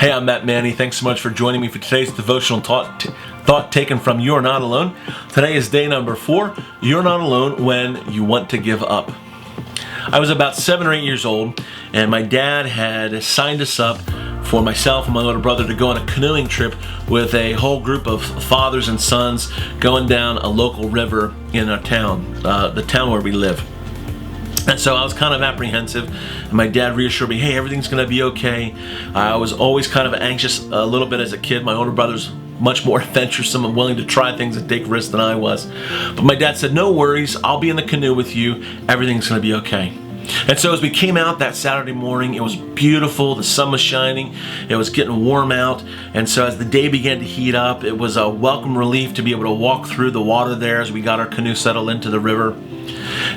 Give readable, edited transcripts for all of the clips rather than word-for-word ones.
Hey, I'm Matt Manny. Thanks so much for joining me for today's devotional thought taken from You're Not Alone. Today is day number 4. You're not alone when you want to give up. I was about 7 or 8 years old, and my dad had signed us up for myself and my little brother to go on a canoeing trip with a whole group of fathers and sons going down a local river in our town, the town where we live. And so I was kind of apprehensive, and my dad reassured me, hey, everything's going to be okay. I was always kind of anxious a little bit as a kid. My older brother's much more adventuresome and willing to try things and take risks than I was. But my dad said, no worries, I'll be in the canoe with you. Everything's going to be okay. And so as we came out that Saturday morning, it was beautiful, the sun was shining, it was getting warm out, and so as the day began to heat up, it was a welcome relief to be able to walk through the water there as we got our canoe settled into the river.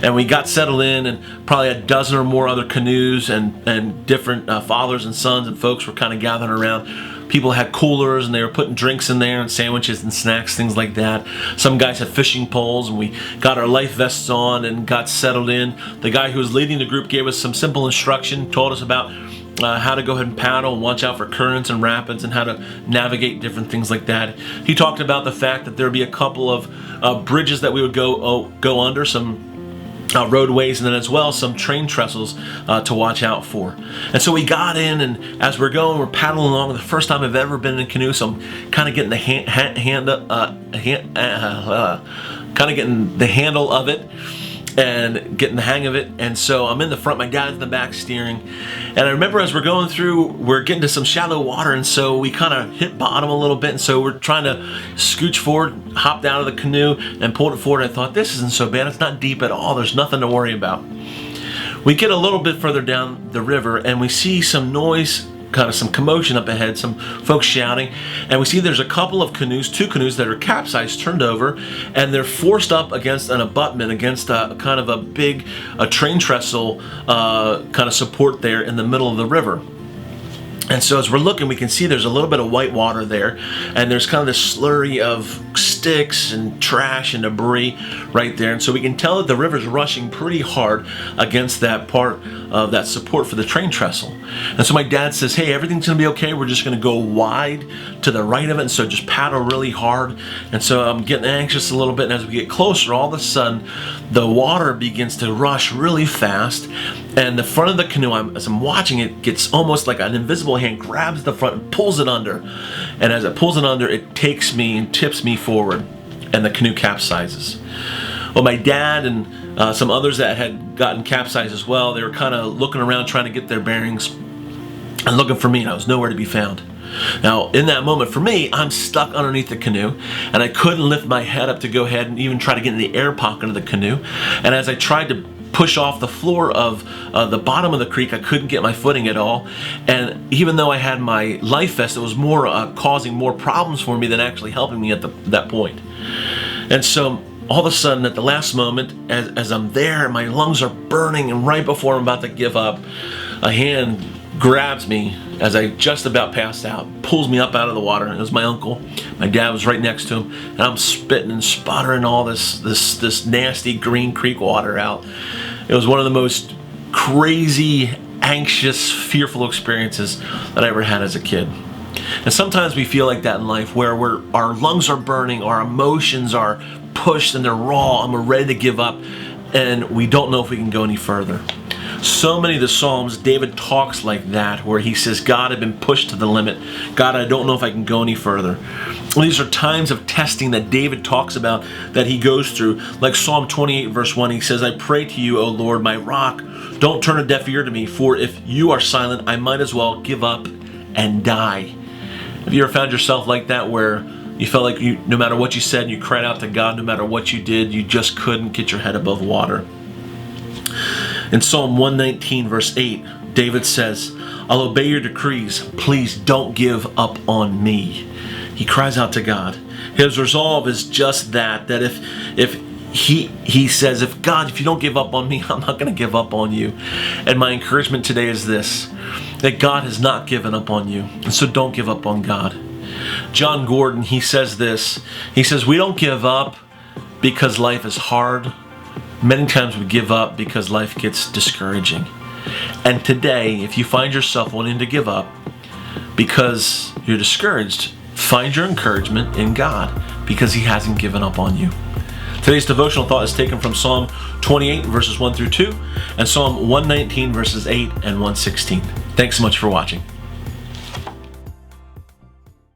And we got settled in, and probably a dozen or more other canoes and different fathers and sons and folks were kind of gathering around. People had coolers and they were putting drinks in there and sandwiches and snacks, things like that. Some guys had fishing poles, and we got our life vests on and got settled in. The guy who was leading the group gave us some simple instruction, told us about how to go ahead and paddle and watch out for currents and rapids and how to navigate different things like that. He talked about the fact that there would be a couple of bridges that we would go under, some roadways, and then as well some train trestles to watch out for. And so we got in, and as we're going, we're paddling along. The first time I've ever been in a canoe, so I'm kind of getting the getting the handle of it and getting the hang of it. And so I'm in the front, my dad's in the back steering. And I remember as we're going through, we're getting to some shallow water, and so we kind of hit bottom a little bit, and so we're trying to scooch forward, hopped out of the canoe and pulled it forward. I thought, this isn't so bad, it's not deep at all, there's nothing to worry about. We get a little bit further down the river and we see some noise, kind of some commotion up ahead, some folks shouting, and we see there's a couple of canoes, 2 canoes that are capsized, turned over, and they're forced up against an abutment, against a kind of a big train trestle kind of support there in the middle of the river. And so as we're looking, we can see there's a little bit of white water there, and there's kind of this slurry of sticks and trash and debris right there. And so we can tell that the river's rushing pretty hard against that part of that support for the train trestle. And so my dad says, hey, everything's gonna be okay. We're just gonna go wide to the right of it, and so just paddle really hard. And so I'm getting anxious a little bit, and as we get closer, all of a sudden, the water begins to rush really fast, and the front of the canoe, as I'm watching it, gets almost like an invisible hand grabs the front and pulls it under. And as it pulls it under, it takes me and tips me forward, and the canoe capsizes. Well, my dad and some others that had gotten capsized as well, they were kind of looking around trying to get their bearings and looking for me, and I was nowhere to be found. Now, in that moment, for me, I'm stuck underneath the canoe, and I couldn't lift my head up to go ahead and even try to get in the air pocket of the canoe. And as I tried to push off the floor of the bottom of the creek, I couldn't get my footing at all. And even though I had my life vest, it was more causing more problems for me than actually helping me at that point. And so all of a sudden, at the last moment, as I'm there, my lungs are burning, and right before I'm about to give up, a hand grabs me as I just about passed out, pulls me up out of the water. It was my uncle. My dad was right next to him, and I'm spitting and sputtering all this nasty green creek water out. It was one of the most crazy, anxious, fearful experiences that I ever had as a kid. And sometimes we feel like that in life, where our lungs are burning, our emotions are pushed and they're raw, and we're ready to give up, and we don't know if we can go any further. So many of the Psalms, David talks like that, where he says, God, I've been pushed to the limit. God, I don't know if I can go any further. Well, these are times of testing that David talks about, that he goes through. Like Psalm 28 verse 1, he says, I pray to you, O Lord, my rock, don't turn a deaf ear to me, for if you are silent, I might as well give up and die. Have you ever found yourself like that, where you felt like no matter what you said, you cried out to God, no matter what you did, you just couldn't get your head above water? In Psalm 119 verse 8, David says, I'll obey your decrees. Please don't give up on me. He cries out to God. His resolve is just that if he says, if God, if you don't give up on me, I'm not going to give up on you. And my encouragement today is this, that God has not given up on you. And so don't give up on God. John Gordon, he says this. He says, we don't give up because life is hard. Many times we give up because life gets discouraging. And today, if you find yourself wanting to give up, because you're discouraged, find your encouragement in God, because He hasn't given up on you. Today's devotional thought is taken from Psalm 28, verses 1 through 2, and Psalm 119, verses 8 and 116. Thanks so much for watching.